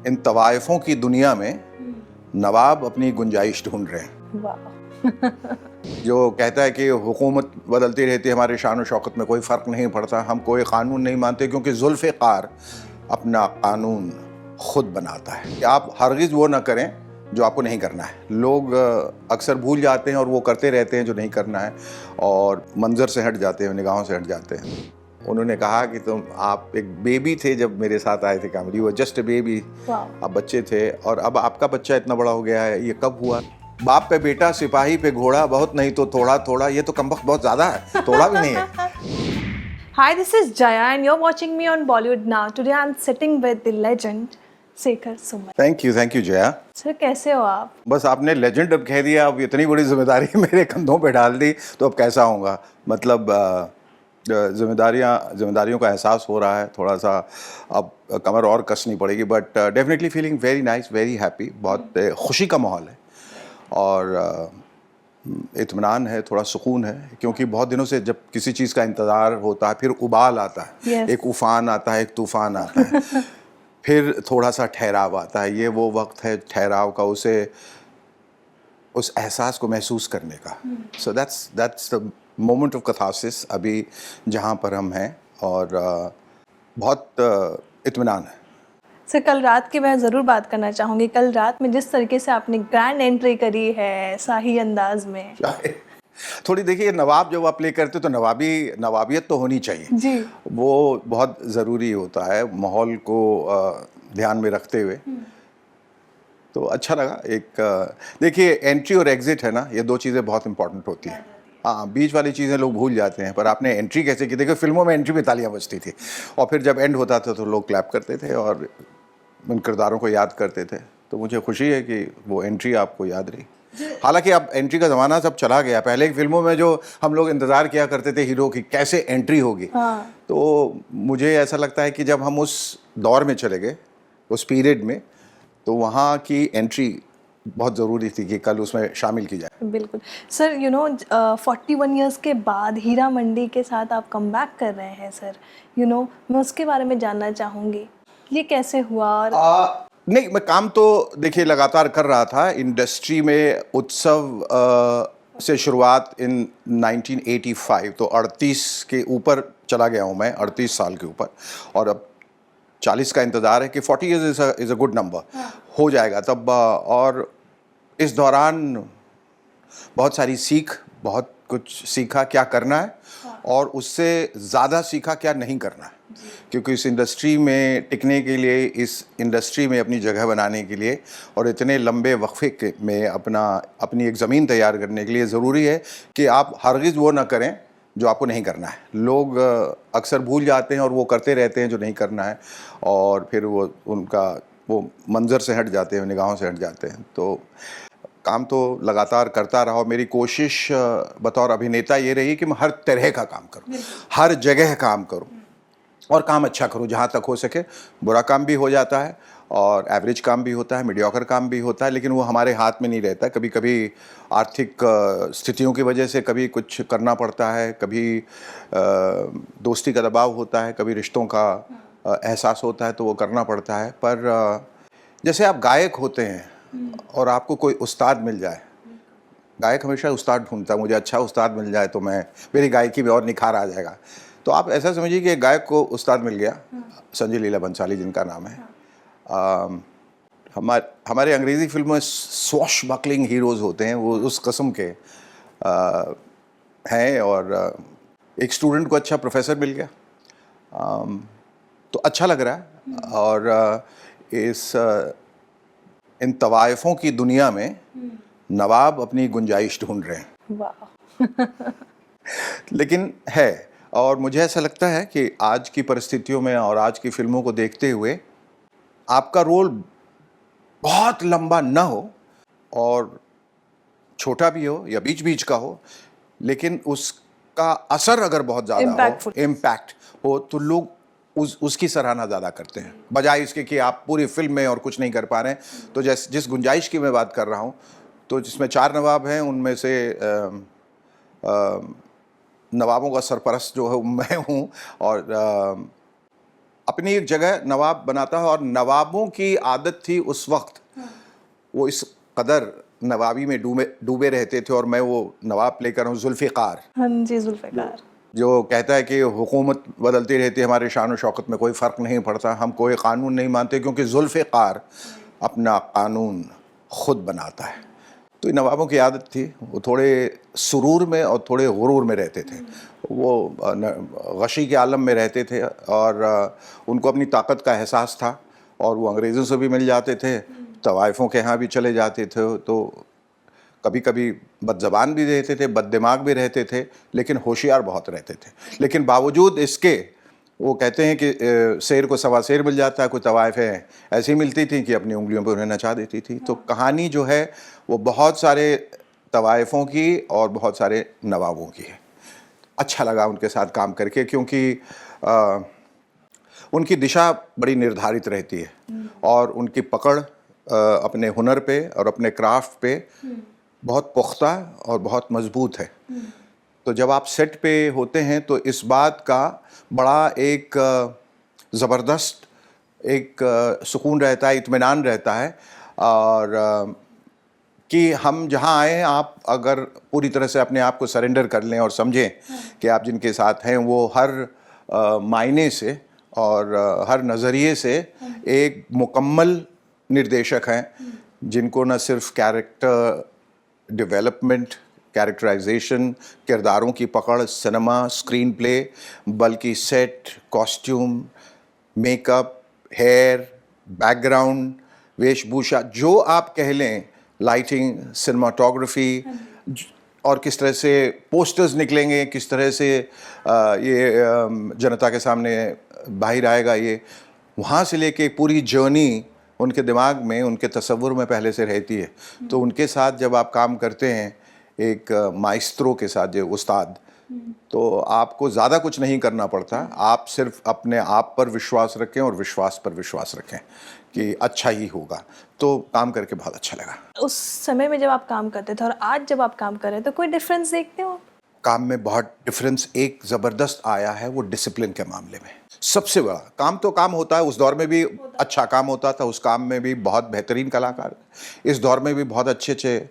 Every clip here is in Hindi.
इन तवाइफों की दुनिया में नवाब अपनी गुंजाइश ढूंढ रहे हैं। वाह। जो कहता है कि हुकूमत बदलती रहती है, हमारे शान और शौकत में कोई फ़र्क नहीं पड़ता, हम कोई कानून नहीं मानते क्योंकि जुल्फ़िकार अपना कानून खुद बनाता है। आप हरगिज़ वो ना करें जो आपको नहीं करना है। लोग अक्सर भूल जाते हैं और वो करते रहते हैं जो नहीं करना है, और मंज़र से हट जाते हैं, निगाहों से हट जाते हैं। उन्होंने कहा कि आप एक बेबी थे जब मेरे साथ आए थे कामेडी, वो जस्ट बेबी, आप बच्चे थे और अब आपका बच्चा इतना बड़ा हो गया है। ये कब हुआ? बाप पे बेटा, सिपाही पे घोड़ा, बहुत नहीं तो थोड़ा थोड़ा। ये तो कमबख्त बहुत ज़्यादा है, थोड़ा भी नहीं है। Hi, this is Jaya and you're watching me on Bollywood Now. Today I'm sitting with the legend Shekhar Suman. Thank you Jaya. Sir कैसे हो आप? बस आपने लेजेंड अब कह दिया, अब इतनी बड़ी जिम्मेदारी मेरे कंधों पे डाल दी तो अब कैसा होऊंगा। मतलब जिम्मेदारियों का एहसास हो रहा है थोड़ा सा, अब कमर और कसनी पड़ेगी, but definitely feeling very nice, very happy. बहुत खुशी का माहौल है और इत्मीनान है, थोड़ा सुकून है, क्योंकि बहुत दिनों से जब किसी चीज़ का इंतज़ार होता है, फिर उबाल आता है, Yes. एक उफ़ान आता है, एक तूफ़ान आता है फिर थोड़ा सा ठहराव आता है। ये वो वक्त है ठहराव का, उस एहसास को महसूस करने का। So that's the moment of catharsis अभी जहाँ पर हम हैं, और बहुत इत्मीनान है। सर कल रात की मैं ज़रूर बात करना चाहूँगी। कल रात में जिस तरीके से आपने ग्रैंड एंट्री करी है शाही अंदाज में, थोड़ी देखिए, नवाब जब आप प्ले करते तो नवाबियत तो होनी चाहिए जी। वो बहुत ज़रूरी होता है माहौल को ध्यान में रखते हुए। तो अच्छा लगा। देखिए, एंट्री और एग्जिट है ना, ये दो चीज़ें बहुत इंपॉर्टेंट होती हैं। हाँ, बीच वाली चीज़ें लोग भूल जाते हैं, पर आपने एंट्री कैसे की? देखिए, फिल्मों में एंट्री में तालियां बजती थी और फिर जब एंड होता था तो लोग क्लैप करते थे और उन किरदारों को याद करते थे। तो मुझे खुशी है कि वो एंट्री आपको याद रही। हालांकि अब एंट्री का ज़माना सब चला गया। पहले की फिल्मों में जो हम लोग इंतज़ार किया करते थे हीरो की कैसे एंट्री होगी, तो मुझे ऐसा लगता है कि जब हम उस दौर में चले गए, उस पीरियड में, तो वहाँ की एंट्री बहुत ज़रूरी थी कि कल उसमें शामिल की जाए। बिल्कुल सर। 41 इयर्स के बाद हीरा मंडी के साथ आप कम बैक कर रहे हैं सर। मैं उसके बारे में जानना चाहूँगी, ये कैसे हुआ? और नहीं, मैं काम तो देखिए लगातार कर रहा था इंडस्ट्री में। उत्सव से शुरुआत इन 1985, तो 38 के ऊपर चला गया हूँ मैं, 38 साल के ऊपर, और अब 40 का इंतज़ार है कि 40 इज़ अ गुड नंबर हो जाएगा तब। और इस दौरान बहुत सारी सीख, बहुत कुछ सीखा क्या करना है और उससे ज़्यादा सीखा क्या नहीं करना है, क्योंकि इस इंडस्ट्री में टिकने के लिए, इस इंडस्ट्री में अपनी जगह बनाने के लिए और इतने लंबे वक्फे में अपनी एक ज़मीन तैयार करने के लिए ज़रूरी है कि आप हरगिज़ वो ना करें जो आपको नहीं करना है। लोग अक्सर भूल जाते हैं और वो करते रहते हैं जो नहीं करना है, और फिर वो मंज़र से हट जाते हैं, निगाहों से हट जाते हैं। तो काम तो लगातार करता रहा और मेरी कोशिश बतौर अभिनेता ये रही कि मैं हर तरह का काम करूं, हर जगह काम करूं और काम अच्छा करूं जहां तक हो सके। बुरा काम भी हो जाता है और एवरेज काम भी होता है, मीडियोकर काम भी होता है, लेकिन वो हमारे हाथ में नहीं रहता। कभी कभी आर्थिक स्थितियों की वजह से कभी कुछ करना पड़ता है, कभी दोस्ती का दबाव होता है, कभी रिश्तों का एहसास होता है तो वो करना पड़ता है। पर जैसे आप गायक होते हैं और आपको कोई उस्ताद मिल जाए, गायक हमेशा उस्ताद ढूंढता है, मुझे अच्छा उस्ताद मिल जाए तो मेरी गायकी में और निखार आ जाएगा। तो आप ऐसा समझिए कि एक गायक को उस्ताद मिल गया, संजय लीला भंसाली जिनका नाम है। हमारे अंग्रेज़ी फिल्मों में स्वॉशबकलिंग हीरोज़ होते हैं, वो उस किस्म के हैं। और एक स्टूडेंट को अच्छा प्रोफेसर मिल गया, तो अच्छा लग रहा है। और इन तवाइफों की दुनिया में नवाब अपनी गुंजाइश ढूंढ रहे हैं। वाह। लेकिन है, और मुझे ऐसा लगता है कि आज की परिस्थितियों में और आज की फिल्मों को देखते हुए आपका रोल बहुत लंबा ना हो और छोटा भी हो या बीच बीच का हो, लेकिन उसका असर अगर बहुत ज़्यादा हो, इम्पैक्ट हो, तो लोग उसकी सराहना ज़्यादा करते हैं, बजाय इसके कि आप पूरी फिल्म में और कुछ नहीं कर पा रहे हैं। तो जिस गुंजाइश की मैं बात कर रहा हूँ, तो जिसमें 4 नवाब हैं, उनमें से नवाबों का सरपरस्त जो है मैं हूँ। और अपनी एक जगह नवाब बनाता है, और नवाबों की आदत थी उस वक्त, वो इस कदर नवाबी में डूबे रहते थे। और मैं वो नवाब प्ले कर रहा हूँ, जुल्फ़िकार, हाँ जी, जुल्फ़िकार। जो कहता है कि हुकूमत बदलती रहती है, हमारे शान और शौकत में कोई फ़र्क नहीं पड़ता, हम कोई कानून नहीं मानते, क्योंकि जुल्फ़िकार अपना कानून खुद बनाता है। तो ये नवाबों की आदत थी, वो थोड़े सुरूर में और थोड़े गुरूर में रहते थे। वो गशी के आलम में रहते थे, और उनको अपनी ताकत का एहसास था, और वो अंग्रेज़ों से भी मिल जाते थे, तवाइफ़ों के यहाँ भी चले जाते थे। तो कभी कभी बदज़बान भी रहते थे, बददिमाग भी रहते थे, लेकिन होशियार बहुत रहते थे। लेकिन बावजूद इसके वो कहते हैं कि शेर को सवा शेर मिल जाता है, कोई तवाइफ़ें ऐसी मिलती थी कि अपनी उंगलियों पर उन्हें नचा देती थी। तो कहानी जो है वो बहुत सारे तवाइफ़ों की और बहुत सारे नवाबों की है। अच्छा लगा उनके साथ काम करके, क्योंकि उनकी दिशा बड़ी निर्धारित रहती है, और उनकी पकड़ अपने हुनर पे और अपने क्राफ्ट पे बहुत पुख्ता और बहुत मजबूत है। तो जब आप सेट पे होते हैं तो इस बात का बड़ा एक ज़बरदस्त एक सुकून रहता है, इत्मीनान रहता है, और कि हम जहाँ आए हैं, आप अगर पूरी तरह से अपने आप को सरेंडर कर लें और समझें कि आप जिनके साथ हैं वो हर मायने से और हर नज़रिए से एक मुकम्मल निर्देशक हैं, जिनको न सिर्फ कैरेक्टर डेवलपमेंट, कैरेक्टराइजेशन, किरदारों की पकड़, सिनेमा, स्क्रीन प्ले, बल्कि set, costume, makeup, hair, background, वेशभूषा, जो आप कह लें, लाइटिंग, सिनेमाटोग्राफी, और किस तरह से पोस्टर्स निकलेंगे, किस तरह से ये जनता के सामने बाहर आएगा, ये वहाँ से लेके पूरी जर्नी उनके दिमाग में, उनके तसव्वुर में पहले से रहती है। तो उनके साथ जब आप काम करते हैं, एक माइस्ट्रो के साथ, जो उस्ताद, तो आपको ज़्यादा कुछ नहीं करना पड़ता, आप सिर्फ अपने आप पर विश्वास रखें और विश्वास पर विश्वास रखें कि अच्छा ही होगा। तो काम करके बहुत अच्छा लगा। उस समय में जब आप काम करते थे और आज जब आप काम कर रहे हैं, तो कोई डिफरेंस देखते हो आप? काम में बहुत डिफरेंस एक ज़बरदस्त आया है, वो डिसिप्लिन के मामले में। सबसे बड़ा काम तो काम होता है, उस दौर में भी अच्छा काम होता था, उस काम में भी बहुत बेहतरीन कलाकार, इस दौर में भी बहुत अच्छे अच्छे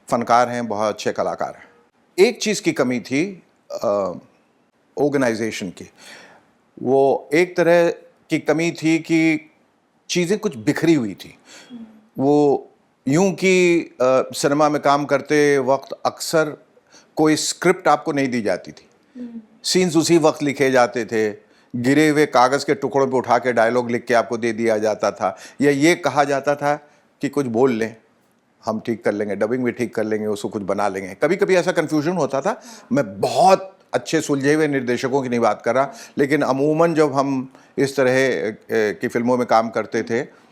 फनकार हैं, बहुत अच्छे कलाकार हैं। एक चीज़ की कमी थी ऑर्गेनाइजेशन की, वो एक तरह की कमी थी कि चीज़ें कुछ बिखरी हुई थी। वो यूं कि सिनेमा में काम करते वक्त अक्सर कोई स्क्रिप्ट आपको नहीं दी जाती थी, सीन्स उसी वक्त लिखे जाते थे, गिरे हुए कागज़ के टुकड़ों पे उठा के डायलॉग लिख के आपको दे दिया जाता था, या ये कहा जाता था कि कुछ बोल लें, हम ठीक कर लेंगे, डबिंग भी ठीक कर लेंगे, उसको कुछ बना लेंगे। कभी कभी ऐसा कन्फ्यूजन होता था। मैं बहुत अच्छे सुलझे हुए निर्देशकों की नहीं बात कर रहा, लेकिन अमूमन जब हम इस तरह की फिल्मों में काम करते थे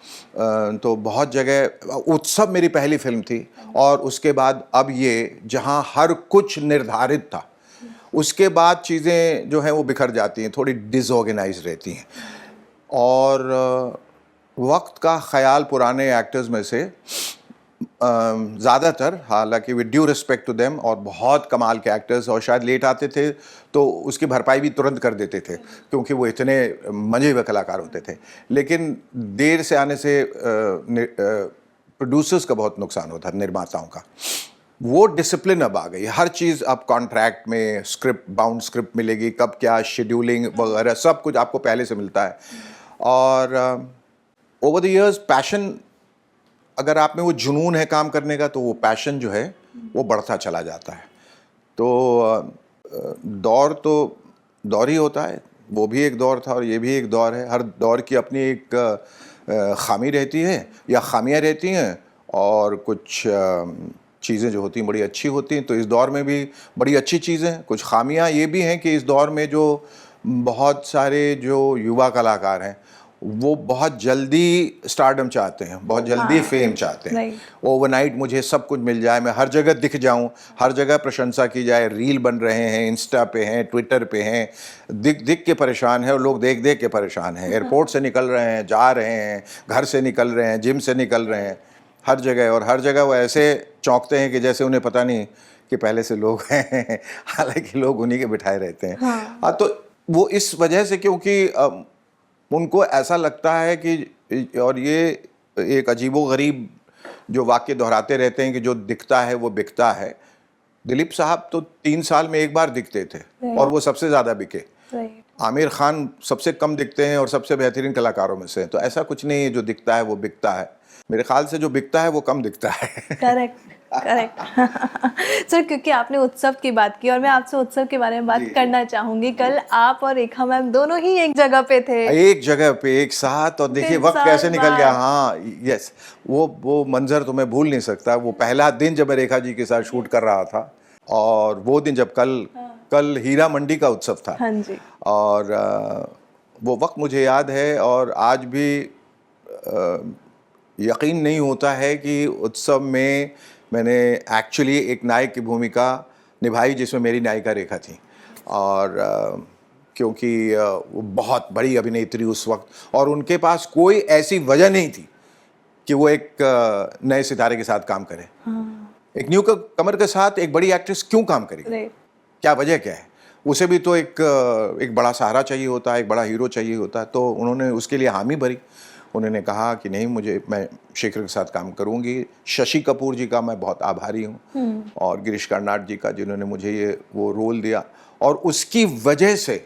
तो बहुत जगह, उत्सव मेरी पहली फिल्म थी, और उसके बाद अब ये, जहाँ हर कुछ निर्धारित था, उसके बाद चीज़ें जो हैं वो बिखर जाती हैं, थोड़ी डिसऑर्गेनाइज रहती हैं। और वक्त का ख्याल पुराने एक्टर्स में से ज़्यादातर, हालांकि with due respect to them, और बहुत कमाल के एक्टर्स, और शायद लेट आते थे तो उसकी भरपाई भी तुरंत कर देते थे, क्योंकि वो इतने मंझे हुए कलाकार होते थे। लेकिन देर से आने से प्रोड्यूसर्स का बहुत नुकसान होता है, निर्माताओं का। वो डिसिप्लिन अब आ गई, हर चीज़ अब कॉन्ट्रैक्ट में, स्क्रिप्ट बाउंड स्क्रिप्ट मिलेगी, कब क्या शेड्यूलिंग वगैरह सब कुछ आपको पहले से मिलता है। और ओवर द इयर्स पैशन, अगर आप में वो जुनून है काम करने का, तो वो पैशन जो है वो बढ़ता चला जाता है। तो दौर तो दौर ही होता है, वो भी एक दौर था और ये भी एक दौर है। हर दौर की अपनी एक खामी रहती है या खामियां रहती हैं, और कुछ चीज़ें जो होती हैं बड़ी अच्छी होती हैं। तो इस दौर में भी बड़ी अच्छी चीज़ें, कुछ खामियां ये भी हैं कि इस दौर में जो बहुत सारे जो युवा कलाकार हैं वो बहुत जल्दी स्टारडम चाहते हैं, बहुत जल्दी फेम चाहते हैं। ओवरनाइट मुझे सब कुछ मिल जाए, मैं हर जगह दिख जाऊं, हर जगह प्रशंसा की जाए। रील बन रहे हैं, इंस्टा पे हैं, ट्विटर पे हैं, दिख के परेशान है, और लोग देख के परेशान हैं। एयरपोर्ट से निकल रहे हैं, जा रहे हैं, घर से निकल रहे हैं, जिम से निकल रहे हैं, हर जगह। और हर जगह वो ऐसे चौंकते हैं कि जैसे उन्हें पता नहीं कि पहले से लोग हैं, हालांकि लोग उन्हीं के बिठाए रहते हैं। हाँ, तो वो इस वजह से, क्योंकि उनको ऐसा लगता है कि, और ये एक अजीबोगरीब जो वाक्य दोहराते रहते हैं कि जो दिखता है वो बिकता है। दिलीप साहब तो 3 साल में एक बार दिखते थे और वो सबसे ज़्यादा बिके। राइट। आमिर खान सबसे कम दिखते हैं और सबसे बेहतरीन कलाकारों में से हैं। तो ऐसा कुछ नहीं है जो दिखता है वो बिकता है। मेरे ख्याल से जो बिकता है वो कम दिखता है। Correct correct. सर क्योंकि आपने उत्सव की बात की और मैं आपसे उत्सव के बारे में बात करना चाहूंगी। कल आप और रेखा मैम दोनों ही एक जगह पे थे, एक जगह पे एक साथ, और देखिए 3 वक्त साल कैसे निकल गया। बाद। हाँ यस, वो मंजर तो मैं भूल नहीं सकता। वो पहला दिन जब मैं रेखा जी के साथ शूट कर रहा था, और वो दिन जब कल हीरा मंडी का उत्सव था। हाँ जी। और वो वक्त मुझे याद है, और आज भी यकीन नहीं होता है कि उत्सव में मैंने एक्चुअली एक नायक की भूमिका निभाई जिसमें मेरी नायिका रेखा थी। और क्योंकि वो बहुत बड़ी अभिनेत्री उस वक्त, और उनके पास कोई ऐसी वजह नहीं थी कि वो एक नए सितारे के साथ काम करे। एक न्यू कमर के साथ एक बड़ी एक्ट्रेस क्यों काम करेगी? राइट। क्या वजह क्या है? उसे भी तो एक बड़ा सहारा चाहिए होता है, एक बड़ा हीरो चाहिए होता है। तो उन्होंने उसके लिए हामी भरी। उन्होंने कहा कि नहीं, मैं शेखर के साथ काम करूंगी। शशि कपूर जी का मैं बहुत आभारी हूँ, और गिरीश कर्नाड जी का, जिन्होंने मुझे वो रोल दिया। और उसकी वजह से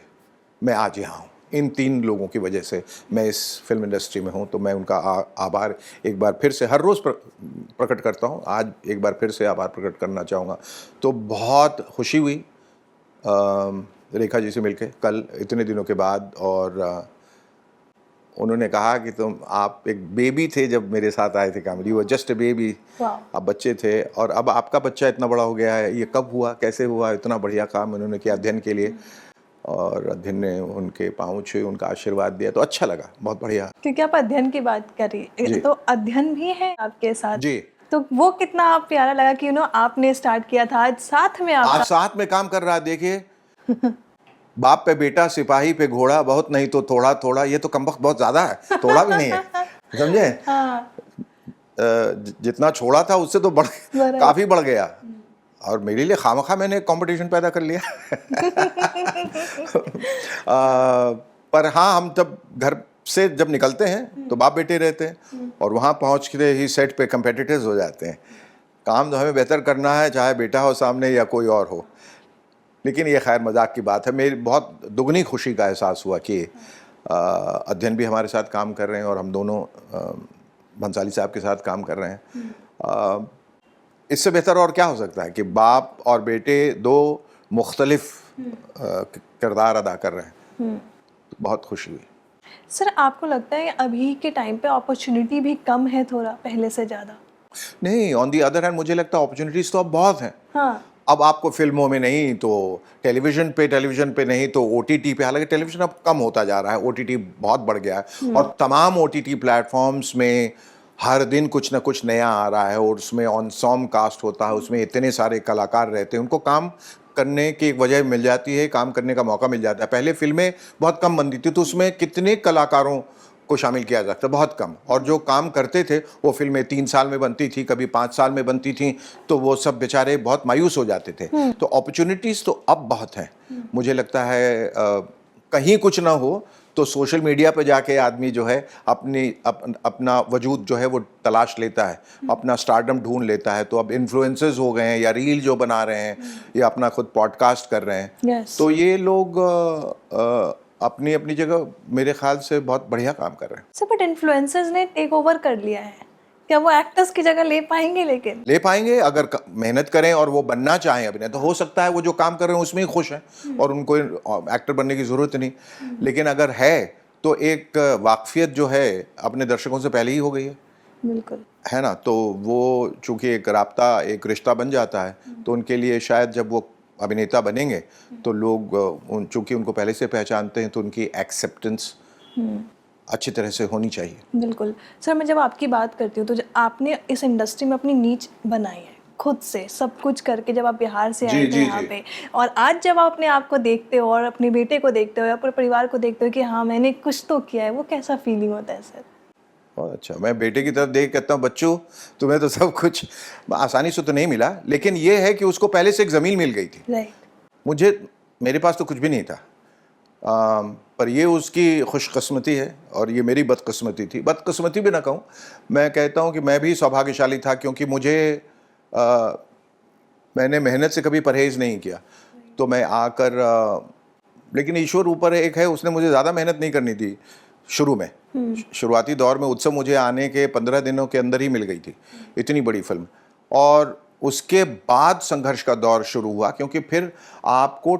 मैं आज यहाँ हूँ। इन 3 लोगों की वजह से मैं इस फिल्म इंडस्ट्री में हूँ। तो मैं उनका आभार एक बार फिर से हर रोज़ प्रकट करता हूँ। आज एक बार फिर से आभार प्रकट करना चाहूँगा। तो बहुत खुशी हुई रेखा जी से मिलके कल इतने दिनों के बाद। और उन्होंने कहा कि आप एक बेबी थे जब मेरे साथ आए थे काम, वो जस्ट ए बेबी, आप बच्चे थे, और अब आपका बच्चा इतना बड़ा हो गया है। ये कब हुआ, कैसे हुआ? इतना बढ़िया काम उन्होंने किया अध्ययन के लिए, और अध्ययन ने उनके पाँव छुए, उनका आशीर्वाद दिया, तो अच्छा लगा, बहुत बढ़िया। क्योंकि आप अध्ययन की बात करिए तो अध्ययन भी है आपके साथ जी। तो वो कितना प्यारा लगा कि आपने स्टार्ट किया था, आज साथ में आज साथ में काम कर रहा है। देखिए बाप पे बेटा, सिपाही पे घोड़ा, बहुत नहीं तो थोड़ा थोड़ा। ये तो कमबख्त बहुत ज्यादा है, थोड़ा भी नहीं है, समझे? हाँ। जितना छोड़ा था उससे तो काफी बढ़ गया। और मेरे लिए खामखा मैंने कंपटीशन पैदा कर लिया। पर हाँ, हम जब घर से जब निकलते हैं तो बाप बेटे रहते हैं, और वहाँ पहुँच के ही सेट पे कंपेटिटर्स हो जाते हैं। काम तो हमें बेहतर करना है, चाहे बेटा हो सामने या कोई और हो। लेकिन ये खैर मजाक की बात है। मेरी बहुत दुगनी खुशी का एहसास हुआ कि अध्ययन भी हमारे साथ काम कर रहे हैं, और हम दोनों भंसाली साहब के साथ काम कर रहे हैं। इससे बेहतर और क्या हो सकता है कि बाप और बेटे 2 मुख्तलिफ किरदार अदा कर रहे हैं। तो बहुत खुशी हुई। सर आपको लगता है अभी के टाइम पे अपॉर्चुनिटी भी कम है थोड़ा पहले से ज़्यादा? नहीं, ऑन दी अदर हैंड मुझे लगता है अपॉर्चुनिटीज़ तो अब बहुत हैं। हाँ। अब आपको फिल्मों में नहीं तो टेलीविज़न पे नहीं तो OTT पे, हालांकि टेलीविज़न अब कम होता जा रहा है, OTT बहुत बढ़ गया है, और तमाम OTT प्लेटफॉर्म्स में हर दिन कुछ ना कुछ नया आ रहा है, और उसमें ऑन सॉन्ग कास्ट होता है, उसमें इतने सारे कलाकार रहते हैं, उनको काम करने की एक वजह मिल जाती है, काम करने का मौका मिल जाता है। पहले फिल्में बहुत कम बनती थी, तो उसमें कितने कलाकारों को शामिल किया जाता, बहुत कम, और जो काम करते थे वो फिल्में 3 साल में बनती थी, कभी 5 साल में बनती थी, तो वो सब बेचारे बहुत मायूस हो जाते थे। तो अपॉर्चुनिटीज़ तो अब बहुत हैं। मुझे लगता है कहीं कुछ ना हो तो सोशल मीडिया पे जाके आदमी जो है अपना वजूद जो है वो तलाश लेता है, अपना स्टारडम ढूंढ लेता है। तो अब इन्फ्लुएंसर्स हो गए हैं, या रील जो बना रहे हैं, या अपना खुद पॉडकास्ट कर रहे हैं। तो ये लोग अपनी अपनी जगह मेरे ख्याल से बहुत बढ़िया काम कर रहे हैं। सर बट इन्फ्लुएंसर्स ने टेक ओवर कर लिया है, क्या वो एक्टर्स की जगह ले पाएंगे? लेकिन ले पाएंगे अगर मेहनत करें और वो बनना चाहें अभिनय, तो हो सकता है वो जो काम कर रहे हैं उसमें ही खुश हैं और उनको एक्टर बनने की ज़रूरत नहीं। लेकिन अगर है तो एक वाकफियत जो है अपने दर्शकों से पहले ही हो गई है। बिल्कुल है ना, तो वो चूँकि एक राब्ता, एक रिश्ता बन जाता है, तो उनके लिए शायद जब वो अभिनेता बनेंगे तो लोग चूँकि उनको पहले से पहचानते हैं, तो उनकी एक्सेप्टेंस अच्छी तरह से होनी चाहिए। बिल्कुल सर, मैं जब आपकी बात करती हूँ तो आपने इस इंडस्ट्री में अपनी नीच बनाई है खुद से, सब कुछ करके। जब आप बिहार से आए थे यहाँ पे, और आज जब आप अपने आप को देखते हो और अपने बेटे को देखते हो या पूरे परिवार को देखते हो कि हाँ मैंने कुछ तो किया है, वो कैसा फीलिंग होता है सर? बहुत अच्छा। मैं बेटे की तरफ देख कहता हूँ, बच्चों तुम्हें तो सब कुछ आसानी से तो नहीं मिला, लेकिन ये है कि उसको पहले से एक ज़मीन मिल गई थी। राइट। मेरे पास तो कुछ भी नहीं था, पर ये उसकी खुशकिस्मती है और ये मेरी बदकिस्मती थी। बदकिस्मती भी ना कहूँ, मैं कहता हूँ कि मैं भी सौभाग्यशाली था, क्योंकि अ, मैंने मेहनत से कभी परहेज़ नहीं किया। तो मैं आकर लेकिन ईश्वर ऊपर एक है, उसने मुझे ज़्यादा मेहनत नहीं करनी थी शुरू में। शुरुआती दौर में उत्सव मुझे आने के 15 दिनों के अंदर ही मिल गई थी, इतनी बड़ी फ़िल्म। और उसके बाद संघर्ष का दौर शुरू हुआ, क्योंकि फिर आपको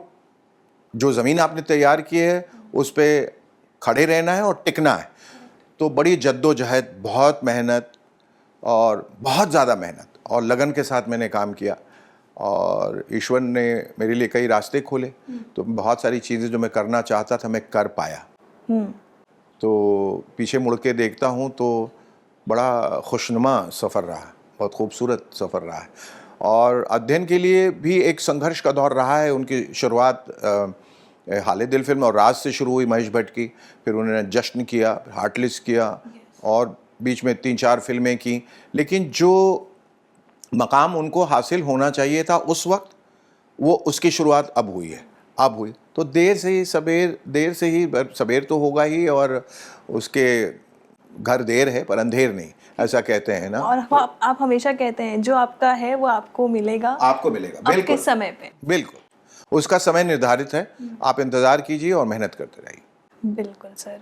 जो ज़मीन आपने तैयार की है उस पे खड़े रहना है और टिकना है। तो बड़ी जद्दोजहद, बहुत मेहनत और बहुत ज़्यादा मेहनत और लगन के साथ मैंने काम किया, और ईश्वर ने मेरे लिए कई रास्ते खोले। तो बहुत सारी चीज़ें जो मैं करना चाहता था मैं कर पाया। तो पीछे मुड़ के देखता हूँ तो बड़ा खुशनुमा सफ़र रहा, बहुत खूबसूरत सफ़र रहा है। और अध्ययन के लिए भी एक संघर्ष का दौर रहा है। उनकी शुरुआत हाले दिल फिल्म और राज से शुरू हुई महेश भट्ट की, फिर उन्होंने जश्न किया, हार्टलिस्ट किया, और बीच में 3-4 फिल्में की। लेकिन जो मकाम उनको हासिल होना चाहिए था उस वक्त, वो उसकी शुरुआत अब हुई है, अब हुई। तो देर से ही सबेर तो होगा ही, और उसके घर देर है पर अंधेर नहीं, ऐसा कहते हैं ना। और आप हमेशा कहते हैं जो आपका है वो आपको मिलेगा, आपको मिलेगा, आपके बिल्कुल समय पे। बिल्कुल, उसका समय निर्धारित है। आप इंतज़ार कीजिए और मेहनत करते रहिए। बिल्कुल सर।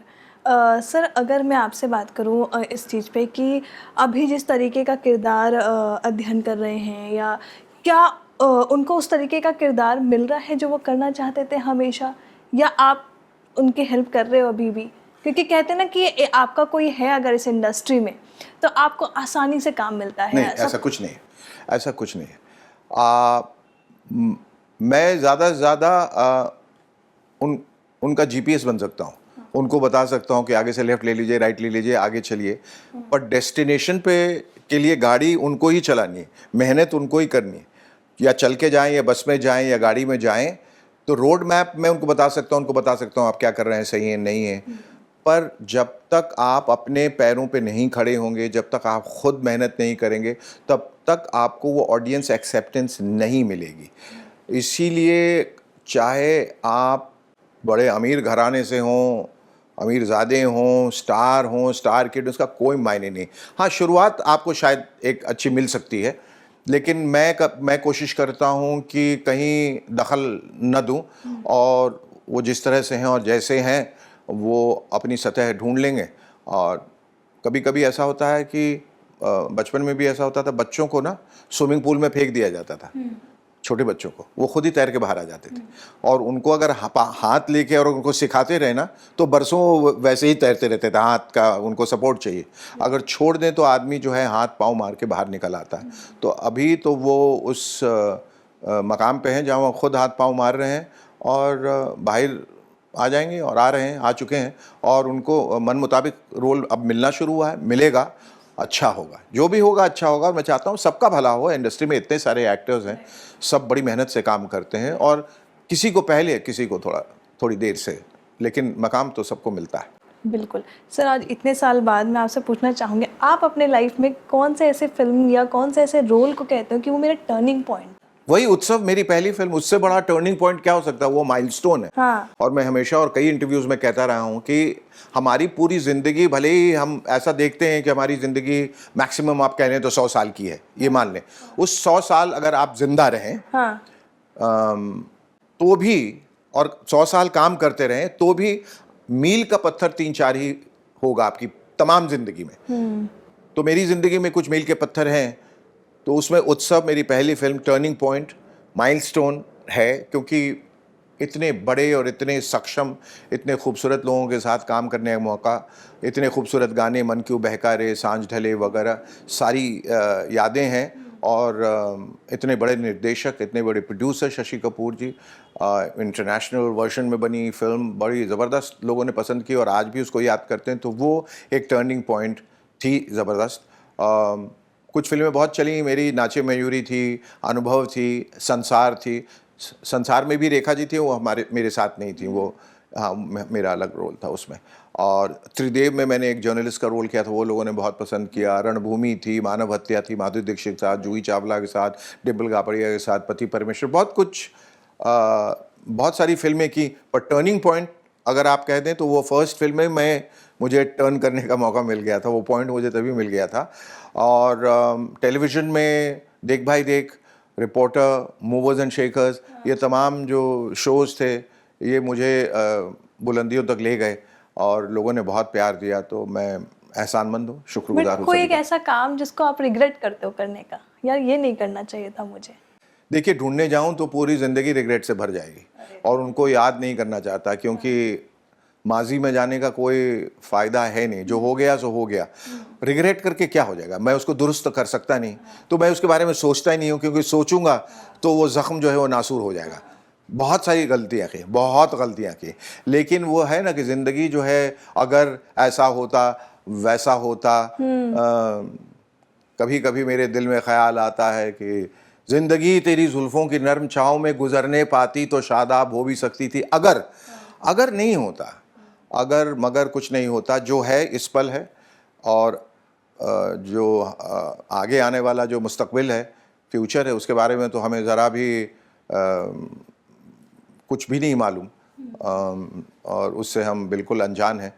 सर अगर मैं आपसे बात करूं इस चीज़ पे कि अभी जिस तरीके का किरदार अध्ययन कर रहे हैं, या क्या उनको उस तरीके का किरदार मिल रहा है जो वो करना चाहते थे हमेशा, या आप उनकी हेल्प कर रहे हो अभी भी? क्योंकि कहते हैं ना कि आपका कोई है अगर इस इंडस्ट्री में तो आपको आसानी से काम मिलता है। नहीं, ऐसा कुछ नहीं है, ऐसा कुछ नहीं है। मैं ज़्यादा से ज़्यादा उनका जीपीएस बन सकता हूँ। उनको बता सकता हूँ कि आगे से लेफ़्ट ले लीजिए, राइट ले लीजिए, आगे चलिए। पर डेस्टिनेशन पे के लिए गाड़ी उनको ही चलानी है, मेहनत उनको ही करनी है। या चल के जाएं, या बस में जाएं, या गाड़ी में जाएं, तो रोड मैप मैं उनको बता सकता हूँ आप क्या कर रहे हैं, सही है नहीं है। पर जब तक आप अपने पैरों पे नहीं खड़े होंगे, जब तक आप खुद मेहनत नहीं करेंगे, तब तक आपको वो ऑडियंस एक्सेप्टेंस नहीं मिलेगी। इसीलिए चाहे आप बड़े अमीर घराने से हों, अमीरज़ादे हों, स्टार किड, उसका कोई मायने नहीं। हाँ, शुरुआत आपको शायद एक अच्छी मिल सकती है, लेकिन मैं कोशिश करता हूँ कि कहीं दखल न दूँ, और वो जिस तरह से हैं और जैसे हैं वो अपनी सतह ढूंढ लेंगे। और कभी कभी ऐसा होता है कि बचपन में भी ऐसा होता था, बच्चों को ना स्विमिंग पूल में फेंक दिया जाता था, छोटे बच्चों को, वो खुद ही तैर के बाहर आ जाते थे। और उनको अगर हाथ लेके और उनको सिखाते रहे ना, तो बरसों वैसे ही तैरते रहते थे। हाथ का उनको सपोर्ट चाहिए, अगर छोड़ दें तो आदमी जो है हाथ पाँव मार के बाहर निकल आता है। तो अभी तो वो उस मकाम पे हैं जहाँ वो खुद हाथ पाँव मार रहे हैं, और बाहर आ जाएंगे, और आ रहे हैं, आ चुके हैं, और उनको मन मुताबिक रोल अब मिलना शुरू हुआ है, मिलेगा, अच्छा होगा, जो भी होगा अच्छा होगा। और मैं चाहता हूँ सबका भला हो। इंडस्ट्री में इतने सारे एक्टर्स हैं, सब बड़ी मेहनत से काम करते हैं, और किसी को पहले, किसी को थोड़ी देर से, लेकिन मकाम तो सबको मिलता है। बिल्कुल सर। आज इतने साल बाद मैं आपसे पूछना चाहूँगी, आप अपने लाइफ में कौन से ऐसे फिल्म या कौन से ऐसे रोल को कहते हो कि वो मेरा टर्निंग पॉइंट? वही उत्सव, मेरी पहली फिल्म, उससे बड़ा टर्निंग पॉइंट क्या हो सकता है? वो माइलस्टोन है। हाँ। और मैं हमेशा और कई इंटरव्यूज में कहता रहा हूँ कि हमारी पूरी ज़िंदगी, भले ही हम ऐसा देखते हैं कि हमारी ज़िंदगी मैक्सिमम आप कह लें तो 100 साल की है, ये मान लें, उस 100 साल अगर आप जिंदा रहें, हाँ। तो भी, और 100 साल काम करते रहें, तो भी मील का पत्थर 3-4 ही होगा आपकी तमाम ज़िंदगी में। तो मेरी ज़िंदगी में कुछ मील के पत्थर हैं, तो उसमें उत्सव मेरी पहली फिल्म टर्निंग पॉइंट, माइलस्टोन है, क्योंकि इतने बड़े और इतने सक्षम, इतने खूबसूरत लोगों के साथ काम करने का मौका, इतने खूबसूरत गाने, मन क्यों बहका रे, सांझ ढले वगैरह सारी यादें हैं। और इतने बड़े निर्देशक, इतने बड़े प्रोड्यूसर शशि कपूर जी, इंटरनेशनल वर्जन में बनी फिल्म बड़ी ज़बरदस्त लोगों ने पसंद की, और आज भी उसको याद करते हैं। तो वो एक टर्निंग पॉइंट थी ज़बरदस्त। कुछ फिल्में बहुत चली मेरी, नाचे मयूरी थी, अनुभव थी, संसार थी। संसार में भी रेखा जी थी, वो मेरे साथ नहीं थी, वो हाँ मेरा अलग रोल था उसमें। और त्रिदेव में मैंने एक जर्नलिस्ट का रोल किया था, वो लोगों ने बहुत पसंद किया। रणभूमि थी, मानव हत्या थी, माधुरी दीक्षित के साथ, जूही चावला के साथ, डिम्पल कापड़िया के साथ, पति परमेश्वर, बहुत कुछ बहुत सारी फिल्में की। पर टर्निंग पॉइंट अगर आप कह दें तो वो फर्स्ट फिल्म में मुझे टर्न करने का मौका मिल गया था, वो पॉइंट मुझे तभी मिल गया था। और टेलीविज़न में देख भाई देख, रिपोर्टर, मूवर्स एंड शेकर्स, ये तमाम जो शोज़ थे ये मुझे बुलंदियों तक ले गए और लोगों ने बहुत प्यार दिया, तो मैं एहसानमंद हूँ, शुक्रगुजार बट हूँ कोई सभी एक का। ऐसा काम जिसको आप रिग्रेट करते हो करने का, यार ये नहीं करना चाहिए था मुझे? देखिए, ढूंढने जाऊं तो पूरी ज़िंदगी रिग्रेट से भर जाएगी और उनको याद नहीं करना चाहता, क्योंकि माजी में जाने का कोई फ़ायदा है नहीं। जो हो गया सो हो गया, रिग्रेट करके क्या हो जाएगा? मैं उसको दुरुस्त कर सकता नहीं, तो मैं उसके बारे में सोचता ही नहीं हूँ, क्योंकि सोचूंगा तो वो ज़ख्म जो है वो नासूर हो जाएगा। बहुत सारी गलतियाँ की, बहुत गलतियाँ की, लेकिन वो है ना कि ज़िंदगी जो है, अगर ऐसा होता वैसा होता, कभी कभी मेरे दिल में ख्याल आता है कि ज़िंदगी तेरी जुल्फ़ों की नरम छाँव में गुज़रने पाती तो शादाब हो भी सकती थी, अगर अगर नहीं होता, अगर मगर कुछ नहीं होता। जो है इस पल है, और जो आगे आने वाला जो मुस्तकबिल है, फ्यूचर है, उसके बारे में तो हमें ज़रा भी कुछ भी नहीं मालूम, और उससे हम बिल्कुल अनजान हैं।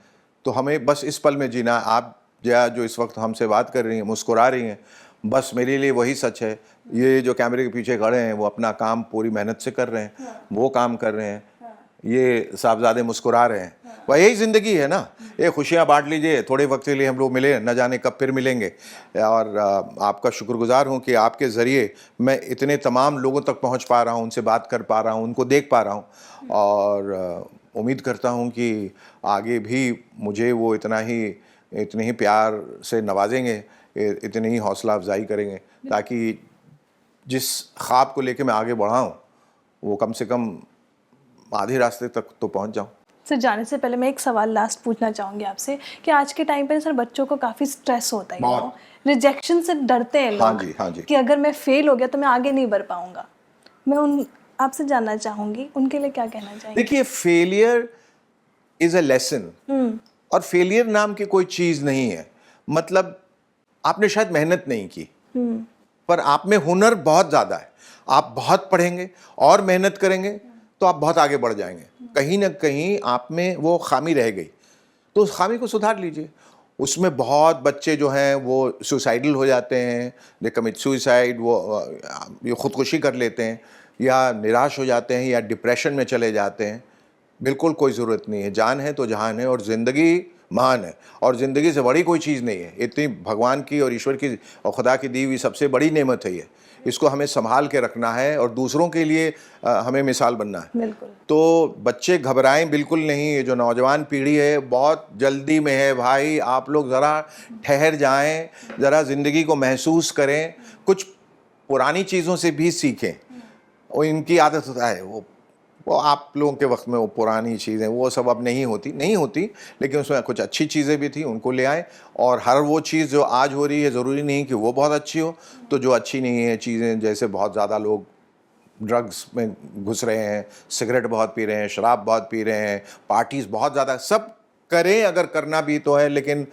तो हमें बस इस पल में जीना। आप या जो इस वक्त हमसे बात कर रही हैं, मुस्कुरा रही हैं, बस मेरे लिए वही सच है। ये जो कैमरे के पीछे खड़े हैं वो अपना काम पूरी मेहनत से कर रहे हैं, वो काम कर रहे हैं, ये साहबजादे मुस्कुरा रहे हैं, वह यही ज़िंदगी है ना। ये खुशियाँ बांट लीजिए, थोड़े वक्त के लिए हम लोग मिले, न जाने कब फिर मिलेंगे। और आपका शुक्रगुजार हूँ कि आपके ज़रिए मैं इतने तमाम लोगों तक पहुँच पा रहा हूँ, उनसे बात कर पा रहा हूँ, उनको देख पा रहा हूँ, और उम्मीद करता हूँ कि आगे भी मुझे वो इतने ही प्यार से नवाजेंगे, इतनी ही हौसला अफजाई करेंगे, ताकि जिस ख्वाब को लेके मैं आगे बढ़ा हूँ वो कम से कम आधे रास्ते तक तो पहुँच जाऊँ। सर, जाने से पहले मैं एक सवाल लास्ट पूछना चाहूँगी आपसे कि आज के टाइम पे सर बच्चों को काफ़ी स्ट्रेस होता है, बहुत। रिजेक्शन से डरते हैं हाँ लोग जी, हाँ जी। कि अगर मैं फेल हो गया तो मैं आगे नहीं बढ़ पाऊँगा। मैं उन आपसे जानना चाहूँगी उनके लिए क्या कहना चाहेंगे? देखिए, फेलियर इज़ अ लेसन, और फेलियर नाम की कोई चीज़ नहीं है। मतलब आपने शायद मेहनत नहीं की, पर आप में हुनर बहुत ज़्यादा है। आप बहुत पढ़ेंगे और मेहनत करेंगे तो आप बहुत आगे बढ़ जाएंगे। कहीं ना कहीं आप में वो खामी रह गई, तो उस खामी को सुधार लीजिए। उसमें बहुत बच्चे जो हैं वो सुसाइडल हो जाते हैं, दे कमिट सुसाइड, वो ये ख़ुदकुशी कर लेते हैं, या निराश हो जाते हैं, या डिप्रेशन में चले जाते हैं। बिल्कुल कोई ज़रूरत नहीं है। जान है तो जहान है, और ज़िंदगी महान है, और ज़िंदगी से बड़ी कोई चीज़ नहीं है। इतनी भगवान की और ईश्वर की और खुदा की दी हुई सबसे बड़ी नेमत है ये। इसको हमें संभाल के रखना है और दूसरों के लिए हमें मिसाल बनना है। बिल्कुल। तो बच्चे घबराएं बिल्कुल नहीं। ये जो नौजवान पीढ़ी है बहुत जल्दी में है भाई, आप लोग ज़रा ठहर जाएं, ज़रा ज़िंदगी को महसूस करें, कुछ पुरानी चीज़ों से भी सीखें। और इनकी आदत होता है वो आप लोगों के वक्त में वो पुरानी चीज़ें वो सब अब नहीं होती, लेकिन उसमें कुछ अच्छी चीज़ें भी थी, उनको ले आएँ। और हर वो चीज़ जो आज हो रही है ज़रूरी नहीं कि वो बहुत अच्छी हो। तो जो अच्छी नहीं है चीज़ें, जैसे बहुत ज़्यादा लोग ड्रग्स में घुस रहे हैं, सिगरेट बहुत पी रहे हैं, शराब बहुत पी रहे हैं, पार्टीज़ बहुत ज़्यादा, सब करें अगर करना भी तो है, लेकिन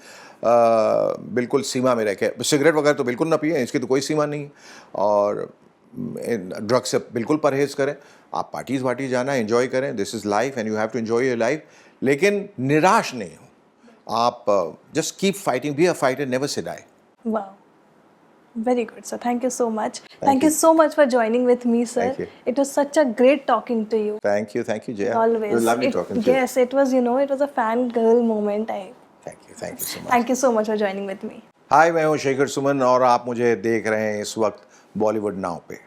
बिल्कुल सीमा में रह के। सिगरेट वगैरह तो बिल्कुल ना पिए, इसकी तो कोई सीमा नहीं है। और ड्रग्स से बिल्कुल परहेज़ करें। आप पार्टीज़ वार्टीज़ जाना एंजॉय करें, this is life and you have to enjoy your life, लेकिन निराश नहीं हो आप। Just keep fighting, be a fighter, never say die. वाह, very good, sir. Thank you so much. Thank you so much for joining with me, sir. Thank you. It was such a great talking to you. Thank you, Jaya. Always. It was lovely talking to you. Yes, it was, it was a fangirl moment. Thank you so much. Thank you so much for joining with me. हाय, मैं हूँ शेखर सुमन और आप मुझे देख रहे हैं इस वक्त बॉलीवुड नाउ पे।